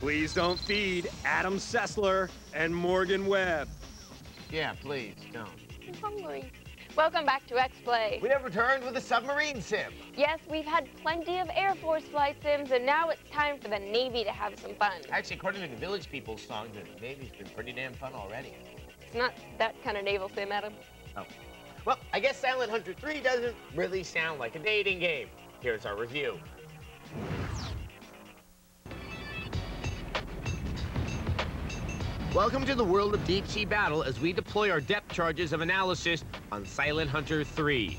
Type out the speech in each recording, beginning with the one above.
Please don't feed Adam Sessler and Morgan Webb. Yeah, please, don't. I'm hungry. Welcome back to X-Play. We have returned with a submarine sim. Yes, we've had plenty of Air Force flight sims, and now it's time for the Navy to have some fun. Actually, according to the Village People's song, the Navy's been pretty damn fun already. It's not that kind of naval sim, Adam. Oh. Well, I guess Silent Hunter 3 doesn't really sound like a dating game. Here's our review. Welcome to the world of deep sea battle as we deploy our depth charges of analysis on Silent Hunter 3.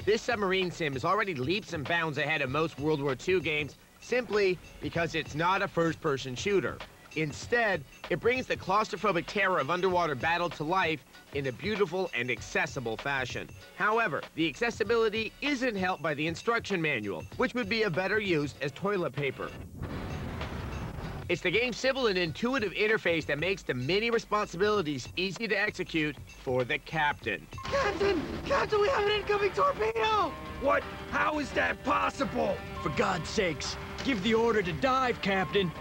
This submarine sim is already leaps and bounds ahead of most World War II games simply because it's not a first-person shooter. Instead, it brings the claustrophobic terror of underwater battle to life in a beautiful and accessible fashion. However, the accessibility isn't helped by the instruction manual, which would be of better use as toilet paper. It's the game's simple and intuitive interface that makes the many responsibilities easy to execute for the captain. Captain! Captain, we have an incoming torpedo! What? How is that possible? For God's sakes, give the order to dive, Captain.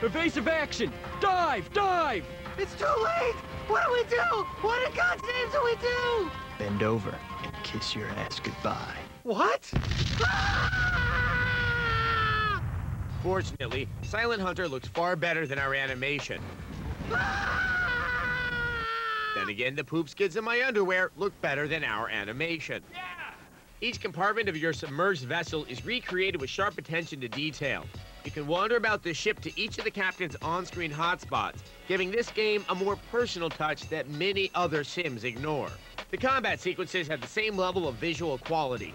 Evasive action! Dive! Dive! It's too late! What do we do? What in God's name do we do? Bend over and kiss your ass goodbye. What? Fortunately, Silent Hunter looks far better than our animation. Then again, the poop skids in my underwear look better than our animation. Each compartment of your submerged vessel is recreated with sharp attention to detail. You can wander about the ship to each of the captain's on-screen hotspots, giving this game a more personal touch that many other sims ignore. The combat sequences have the same level of visual quality.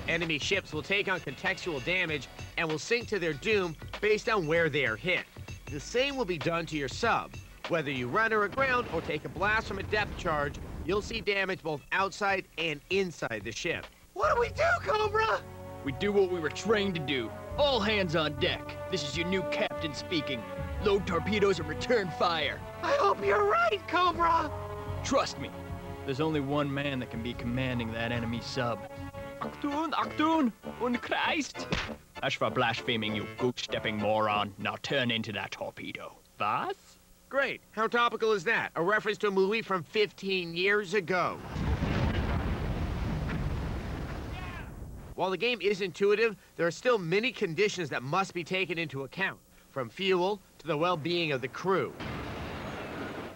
Enemy ships will take on contextual damage and will sink to their doom based on where they are hit. The same will be done to your sub. Whether you run or aground or take a blast from a depth charge, you'll see damage both outside and inside the ship. What do we do, Cobra? We do what we were trained to do. All hands on deck. This is your new captain speaking. Load torpedoes and return fire. I hope you're right, Cobra! Trust me, there's only one man that can be commanding that enemy sub. Achtung, Achtung, und Christ! As for blaspheming, you goose-stepping moron, now turn into that torpedo. Was? Great. How topical is that? A reference to a movie from 15 years ago. While the game is intuitive, there are still many conditions that must be taken into account, from fuel to the well-being of the crew.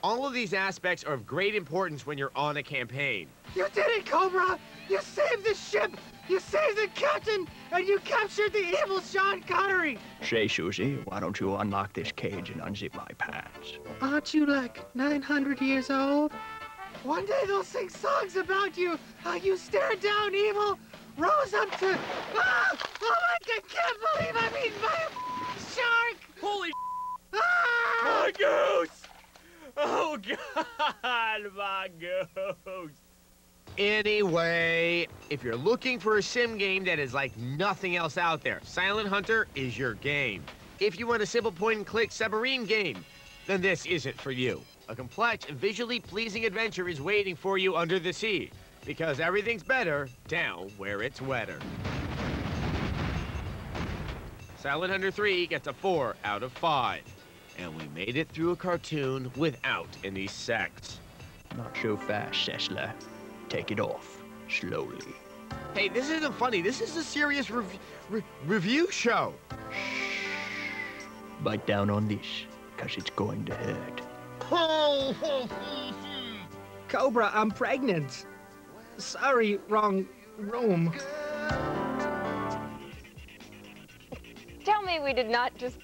All of these aspects are of great importance when you're on a campaign. You did it, Cobra! You saved the ship! You saved the captain! And you captured the evil Sean Connery! Say, Susie, why don't you unlock this cage and unzip my pants? Aren't you like 900 years old? One day they'll sing songs about you, how you stared down evil, rose up to... Ah! Oh my God, I can't believe I'm eaten by a shark! Holy Ah! Mongoose! Oh, God, Mongoose! Anyway, if you're looking for a sim game that is like nothing else out there, Silent Hunter is your game. If you want a simple point-and-click submarine game, then this isn't for you. A complex and visually pleasing adventure is waiting for you under the sea, because everything's better down where it's wetter. Silent Hunter 3 gets a 4 out of 5. And we made it through a cartoon without any sex. Not so fast, Sessler. Take it off, slowly. Hey, this isn't funny. This is a serious review show. Bite down on this, because it's going to hurt. Cobra, I'm pregnant. Sorry, wrong room. Tell me we did not just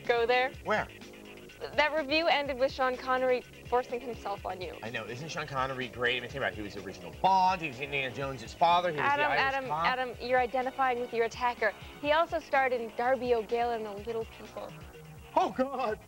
go there. Where? That review ended with Sean Connery forcing himself on you. I know. Isn't Sean Connery great? I mean, think about it. He was the original Bond. He was Indiana Jones' father. He was the Irish cop. Adam, you're identifying with your attacker. He also starred in Darby O'Gale and The Little People. Oh, God.